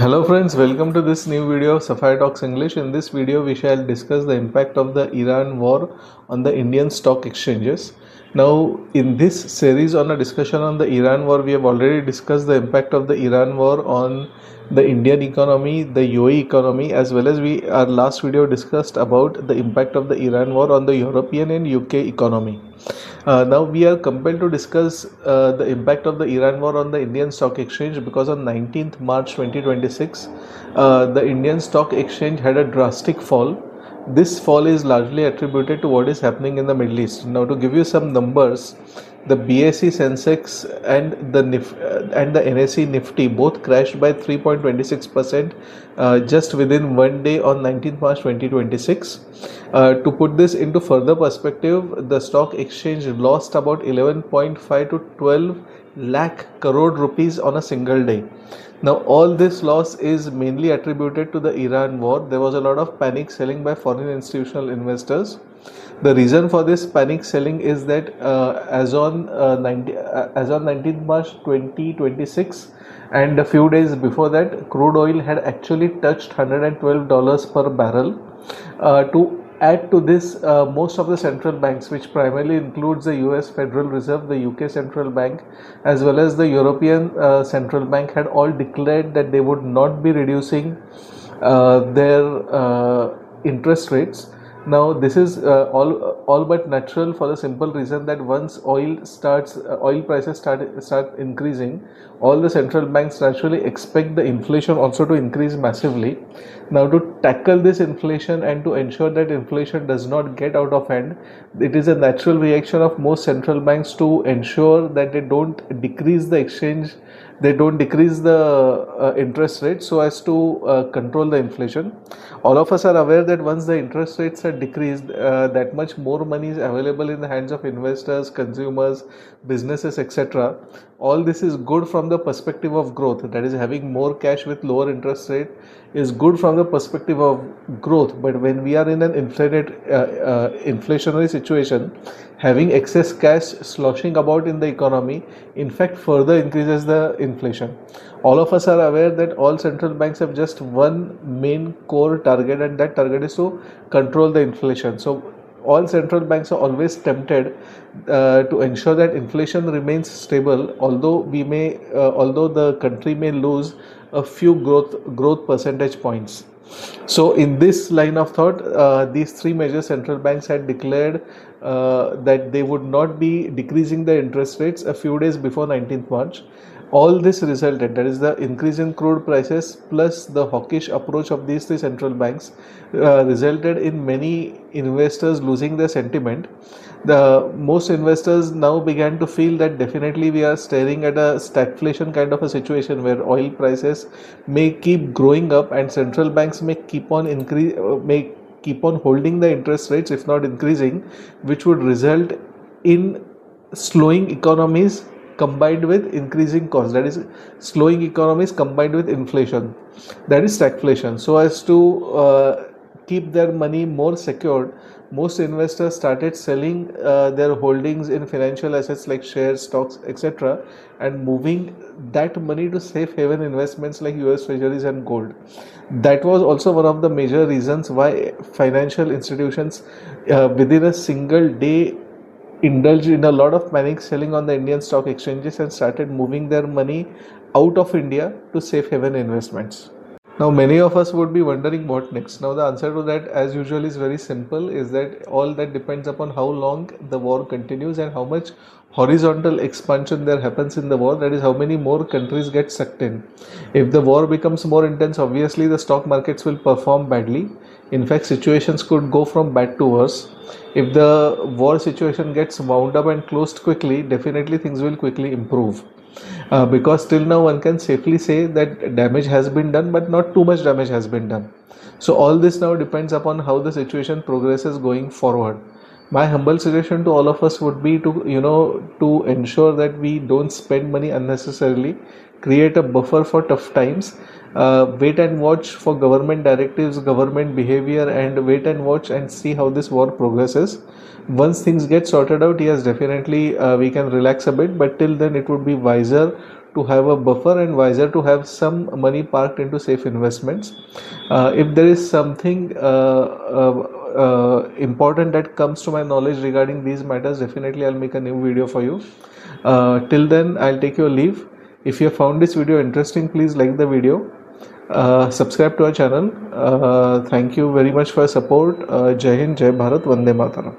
Hello friends, welcome to this new video of Sapphire Talks English. In this video, we shall discuss the impact of the Iran war on the Indian stock exchanges. Now, in this series on a discussion on the Iran war, we have already discussed the impact of the Iran war on the Indian economy, the UAE economy, as well as our last video discussed about the impact of the Iran war on the European and UK economy. Now we are compelled to discuss the impact of the Iran war on the Indian stock exchange because on 19th March 2026 the Indian stock exchange had a drastic fall. This fall is largely attributed to what is happening in the Middle East. Now, to give you some numbers, the BSE Sensex and the NSE Nifty both crashed by 3.26% just within one day on 19th March 2026. To put this into further perspective, the stock exchange lost about 11.5 to 12 lakh crore rupees on a single day. Now, all this loss is mainly attributed to the Iran war. There was a lot of panic selling by foreign institutional investors. The reason for this panic selling is that as on 19th March 2026 and a few days before that, crude oil had actually touched $112 per barrel. To add to this, most of the central banks, which primarily includes the US Federal Reserve, the UK Central Bank, as well as the European Central Bank, had all declared that they would not be reducing their interest rates. Now, this is all but natural for the simple reason that once oil prices start increasing, all the central banks naturally expect the inflation also to increase massively. Now, to tackle this inflation and to ensure that inflation does not get out of hand, it is a natural reaction of most central banks to ensure that they don't decrease the interest rate so as to control the inflation. All of us are aware that once the interest rates are decreased, that much more money is available in the hands of investors, consumers, businesses, etc. All this is good from the perspective of growth. That is, having more cash with lower interest rate is good from the perspective of growth. But when we are in an inflationary situation, having excess cash sloshing about in the economy, in fact, further increases the inflation. All of us are aware that all central banks have just one main core target, and that target is to control the inflation. So all central banks are always tempted to ensure that inflation remains stable, although the country may lose a few growth percentage points. So in this line of thought, these three major central banks had declared that they would not be decreasing the interest rates a few days before 19th March. All this resulted, that is the increase in crude prices plus the hawkish approach of these three central banks, resulted in many investors losing their sentiment. Most investors now began to feel that definitely we are staring at a stagflation kind of a situation where oil prices may keep growing up and central banks may keep on holding the interest rates if not increasing, which would result in slowing economies combined with increasing costs. That is, slowing economies combined with inflation, that is stagflation. So as to keep their money more secured, most investors started selling their holdings in financial assets like shares, stocks, etc., and moving that money to safe haven investments like US treasuries and gold. That was also one of the major reasons why financial institutions within a single day indulged in a lot of panic selling on the Indian stock exchanges and started moving their money out of India to safe haven investments. Now, many of us would be wondering what next. Now, the answer to that, as usual, is very simple, is that all that depends upon how long the war continues and how much horizontal expansion there happens in the war, that is, how many more countries get sucked in. If the war becomes more intense, obviously the stock markets will perform badly. In fact, situations could go from bad to worse. If the war situation gets wound up and closed quickly, definitely things will quickly improve. Because till now one can safely say that damage has been done, but not too much damage has been done. So all this now depends upon how the situation progresses going forward. My humble suggestion to all of us would be to ensure that we don't spend money unnecessarily, create a buffer for tough times, wait and watch for government directives, government behavior, and wait and watch and see how this war progresses. Once things get sorted out, yes, definitely we can relax a bit, but till then it would be wiser to have a buffer and wiser to have some money parked into safe investments. If there is something important that comes to my knowledge regarding these matters, definitely I'll make a new video for you. Till then, I'll take your leave. If you have found this video interesting, please like the video. Subscribe to our channel. Thank you very much for your support. Jai Hind, Jai Bharat, Vande Mataram.